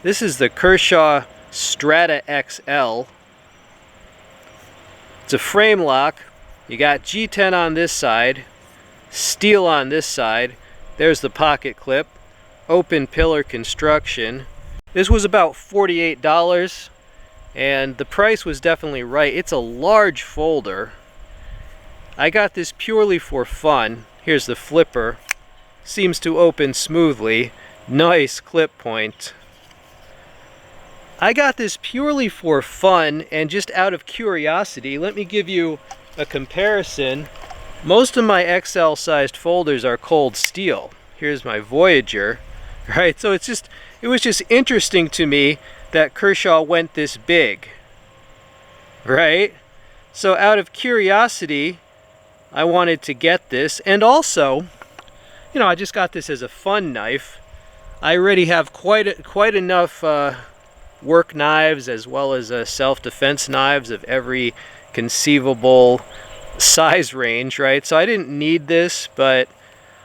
This is the Kershaw Strata XL. It's a frame lock. You got G10 on this side, steel on this side. There's the pocket clip, open pillar construction. This was about $48, and the price was definitely right. It's a large folder. I got this purely for fun. Here's the flipper. Seems to open smoothly. Nice clip point. I got this purely for fun and just out of curiosity. Let me give you a comparison. Most of my XL sized folders are cold steel. Here's my Voyager, right? So it was just interesting to me that Kershaw went this big, right? So out of curiosity, I wanted to get this. And also, you know, I just got this as a fun knife. I already have quite enough work knives as well as self-defense knives of every conceivable size range, right? So I didn't need this, but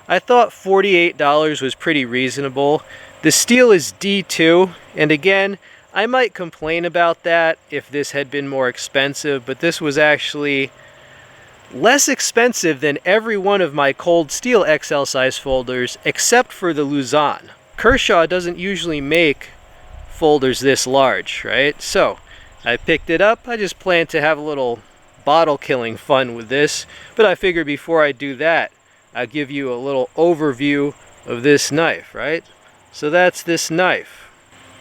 I thought $48 was pretty reasonable. The steel is D2, and again, I might complain about that if this had been more expensive, but this was actually less expensive than every one of my cold steel XL size folders except for the Luzon. Kershaw doesn't usually make folders this large, right? So I picked it up. I just plan to have a little bottle killing fun with this, but I figured before I do that, I'll give you a little overview of this knife, right? So that's this knife.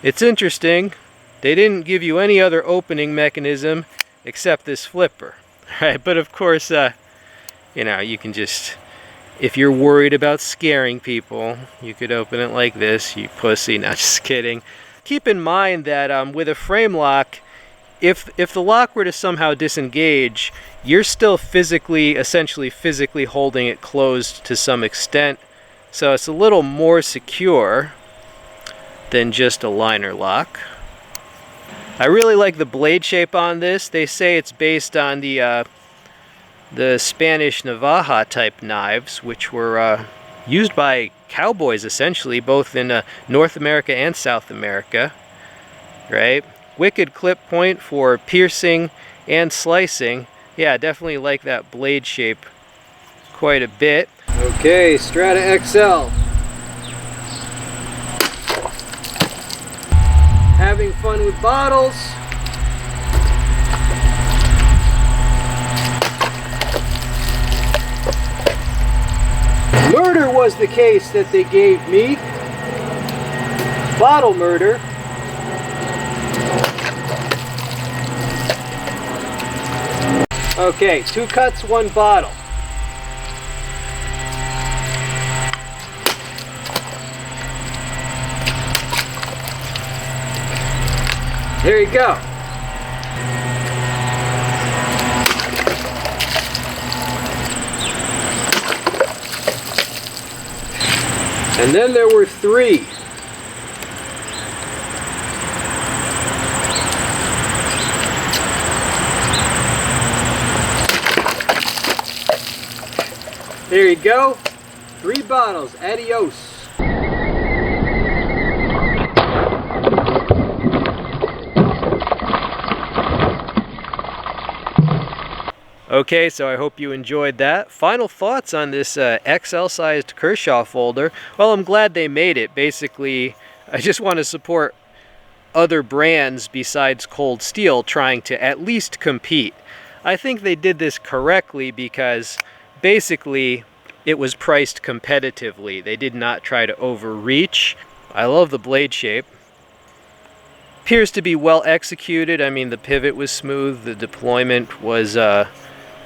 It's interesting. They didn't give you any other opening mechanism except this flipper, right? But of course, you know, you can just, if you're worried about scaring people, you could open it like this, you pussy. Not just kidding. Keep in mind that with a frame lock, if the lock were to somehow disengage, you're still essentially physically holding it closed to some extent. So it's a little more secure than just a liner lock. I really like the blade shape on this. They say it's based on the Spanish Navaja type knives, which were used by cowboys essentially, both in North America and South America, right? Wicked clip point for piercing and slicing. Yeah, definitely like that blade shape quite a bit. Okay, Strata XL. Having fun with bottles. Murder was the case that they gave me. Bottle murder. Okay, 2 cuts, 1 bottle. There you go. And then there were 3. There you go. 3 bottles. Adios. Okay, so I hope you enjoyed that. Final thoughts on this XL-sized Kershaw folder. Well, I'm glad they made it. Basically, I just want to support other brands besides Cold Steel trying to at least compete. I think they did this correctly because basically it was priced competitively. They did not try to overreach. I love the blade shape. Appears to be well executed. I mean, the pivot was smooth. The deployment was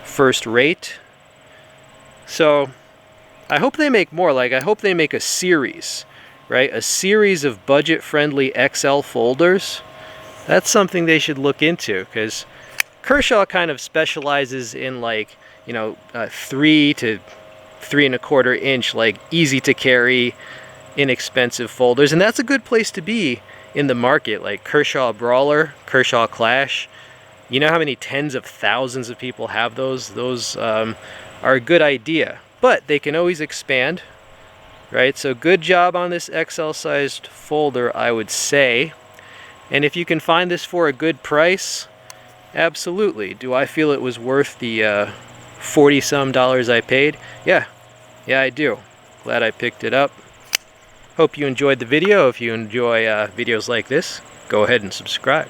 first rate. So I hope they make more. Like, I hope they make a series, right? A series of budget-friendly XL folders. That's something they should look into, because Kershaw kind of specializes in, like, you know, 3 to 3¼ inch, like, easy to carry, inexpensive folders, and that's a good place to be in the market. Like Kershaw Brawler, Kershaw Clash. You know how many tens of thousands of people have those? Those are a good idea, but they can always expand. right? So good job on this XL sized folder, I would say. And if you can find this for a good price, absolutely. Do I feel it was worth the 40 some dollars I paid? Yeah, I do. Glad I picked it up. Hope you enjoyed the video. If you enjoy videos like this, go ahead and subscribe.